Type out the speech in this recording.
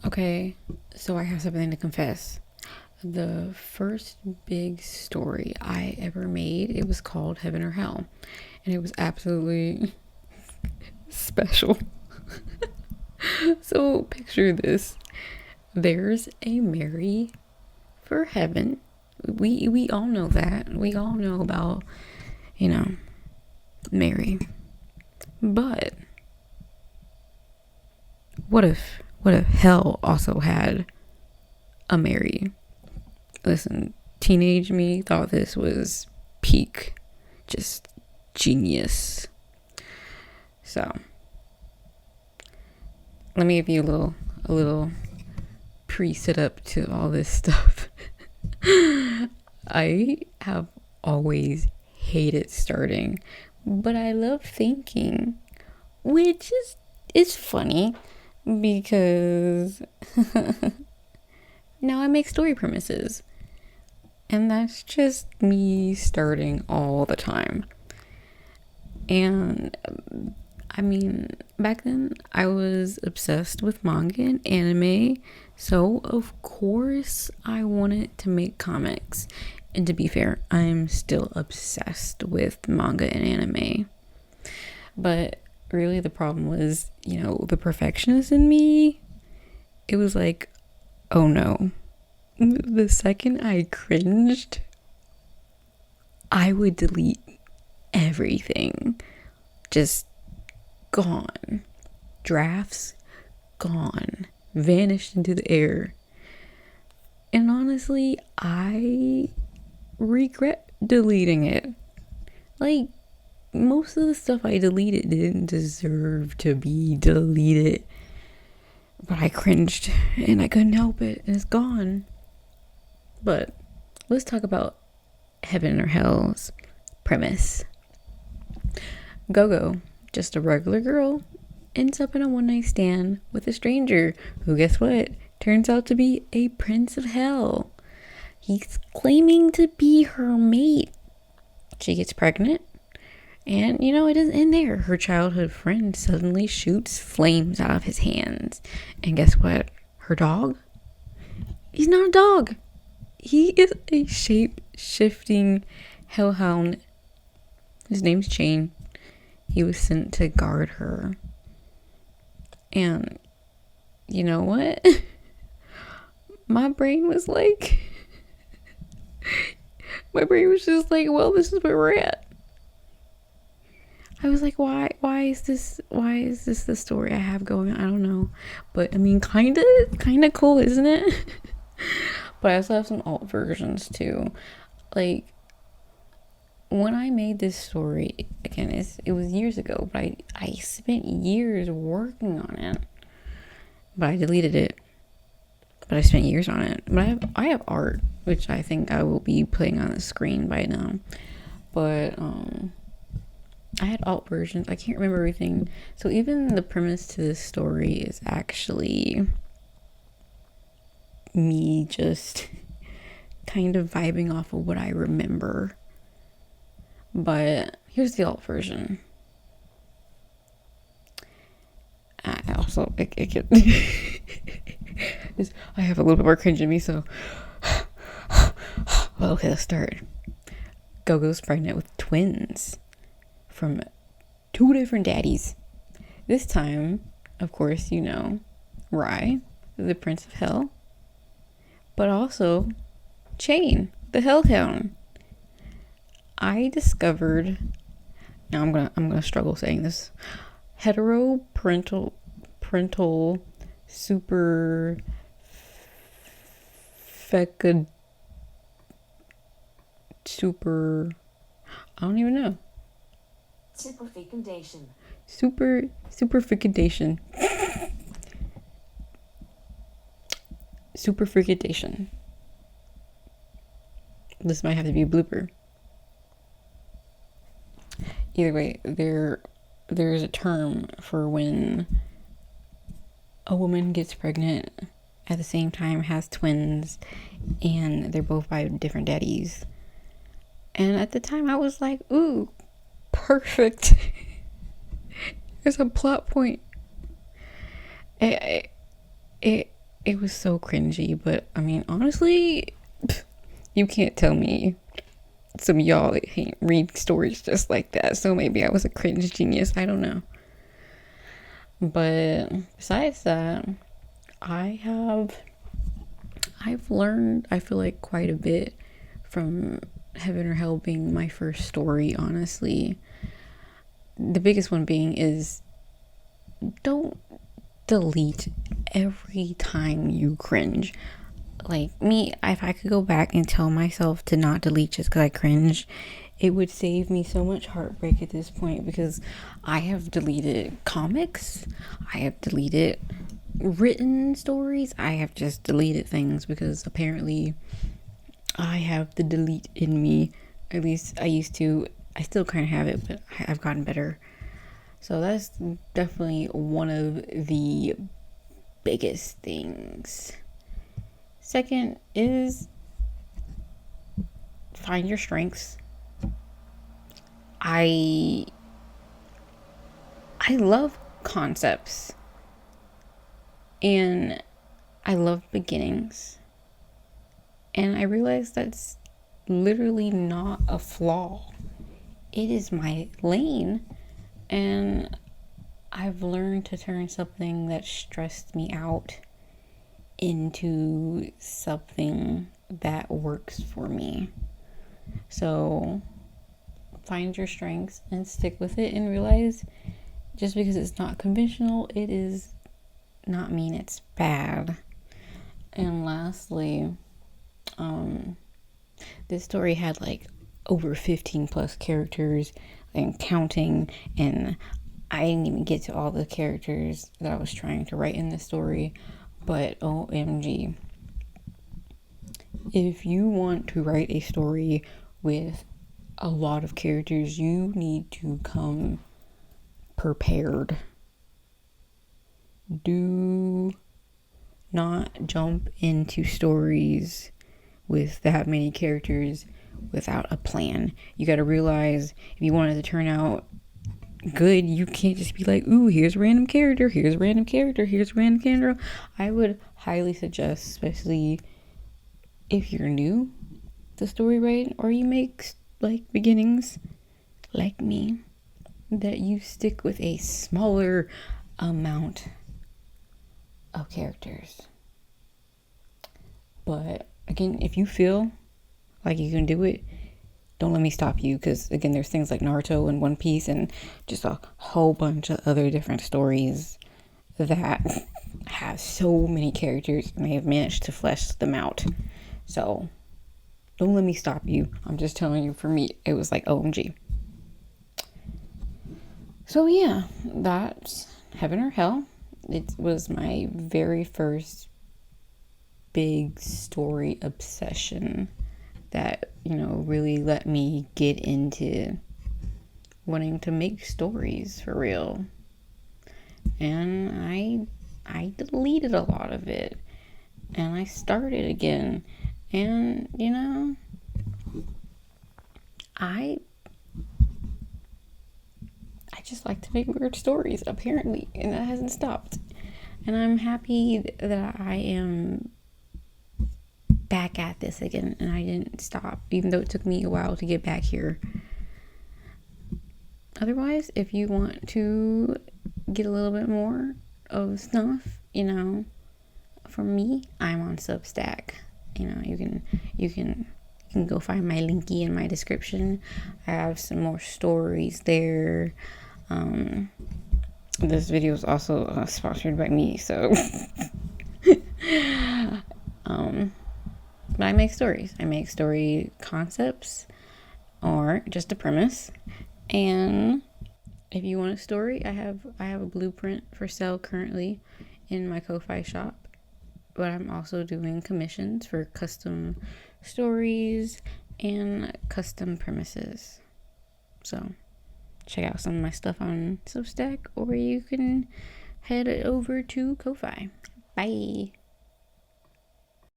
Okay, so I have something to confess. The first big story I ever made, it was called Heaven or Hell, and it was absolutely special. So picture this. There's a Mary for heaven. We all know that. We all know about, you know, Mary. But what if hell also had a Mary? Listen, teenage me thought this was peak, just genius. So let me give you a little pre-set up to all this stuff. I have always hated starting, but I love thinking, which is funny because now I make story premises. And that's just me starting all the time. And I mean, back then I was obsessed with manga and anime, so of course I wanted to make comics. And to be fair, I'm still obsessed with manga and anime. But really the problem was, the perfectionist in me. It was like, oh no. The second I cringed, I would delete everything. Just gone. Drafts gone. Vanished into the air. And honestly, I regret deleting it. Like, most of the stuff I deleted didn't deserve to be deleted. But I cringed and I couldn't help it, and it's gone. But let's talk about Heaven or Hell's premise. Gogo, just a regular girl, ends up in a one-night stand with a stranger who, guess what, turns out to be a prince of hell. He's claiming to be her mate. She gets pregnant, and it doesn't end there. Her childhood friend suddenly shoots flames out of his hands. And guess what? Her dog? He's not a dog. He is a shape-shifting hellhound. His name's Chain. He was sent to guard her. And you know what? My brain was just like, well, this is where we're at. I was like, why is this the story I have going on? I don't know. But I mean, kind of cool, isn't it? But I also have some alt versions too. Like, when I made this story, again, it was years ago, but I spent years working on it. But I deleted it. But I spent years on it. But I have art, which I think I will be putting on the screen by now. But I had alt versions. I can't remember everything. So even the premise to this story is actually me just kind of vibing off of what I remember. But here's the alt version. I also, I have a little bit more cringe in me, so. Well, okay, let's start. Gogo's pregnant with twins from 2 different daddies. This time, of course, Rai, the Prince of Hell, but also Chain, the Hellhound. I discovered, now I'm gonna struggle saying this, parental super fecid super, I don't even know. Superfecundation. Superfecundation. Superfecundation. This might have to be a blooper. Either way, there's a term for when a woman gets pregnant at the same time, has twins, and they're both by different daddies. And at the time I was like, ooh, perfect. There's a plot point. it was so cringy, but I mean, honestly, you can't tell me some of y'all can't read stories just like that. So maybe I was a cringe genius. I don't know. But besides that, I've learned, I feel like, quite a bit from Heaven or Hell being my first story, honestly. The biggest one being is don't delete every time you cringe. Like me, if I could go back and tell myself to not delete just because I cringed, it would save me so much heartbreak at this point, because I have deleted comics, I have deleted written stories, I have just deleted things because apparently I have the delete in me. At least I used to. I still kind of have it, but I've gotten better. So that's definitely one of the biggest things. Second is find your strengths. I love concepts and I love beginnings. And I realized that's literally not a flaw. It is my lane. And I've learned to turn something that stressed me out into something that works for me. So find your strengths and stick with it, and realize just because it's not conventional, it is not mean it's bad. And lastly, this story had like over 15 plus characters and counting, and I didn't even get to all the characters that I was trying to write in this story. But OMG, if you want to write a story with a lot of characters, you need to come prepared. Do not jump into stories with that many characters without a plan. You got to realize, if you want it to turn out good, you can't just be like, ooh, here's a random character, here's a random character, here's a random character. I would highly suggest, especially if you're new to story writing or you make like beginnings like me, that you stick with a smaller amount of characters. But again, if you feel like you can do it, don't let me stop you, because again, there's things like Naruto and One Piece and just a whole bunch of other different stories that have so many characters and they have managed to flesh them out. So don't let me stop you. I'm just telling you, for me, it was like OMG. So yeah, that's Heaven or Hell. It was my very first big story obsession that, really let me get into wanting to make stories for real. And I deleted a lot of it and I started again. And I just like to make weird stories, apparently, and that hasn't stopped. And I'm happy that I am back at this again, and I didn't stop, even though it took me a while to get back here. Otherwise, if you want to get a little bit more of stuff, from me, I'm on Substack. You can go find my linky in my description. I have some more stories there. This video is also sponsored by me, so but I make stories. I make story concepts or just a premise. And if you want a story, I have a blueprint for sale currently in my Ko-Fi shop. But I'm also doing commissions for custom stories and custom premises. So check out some of my stuff on Substack, or you can head over to Ko-Fi. Bye.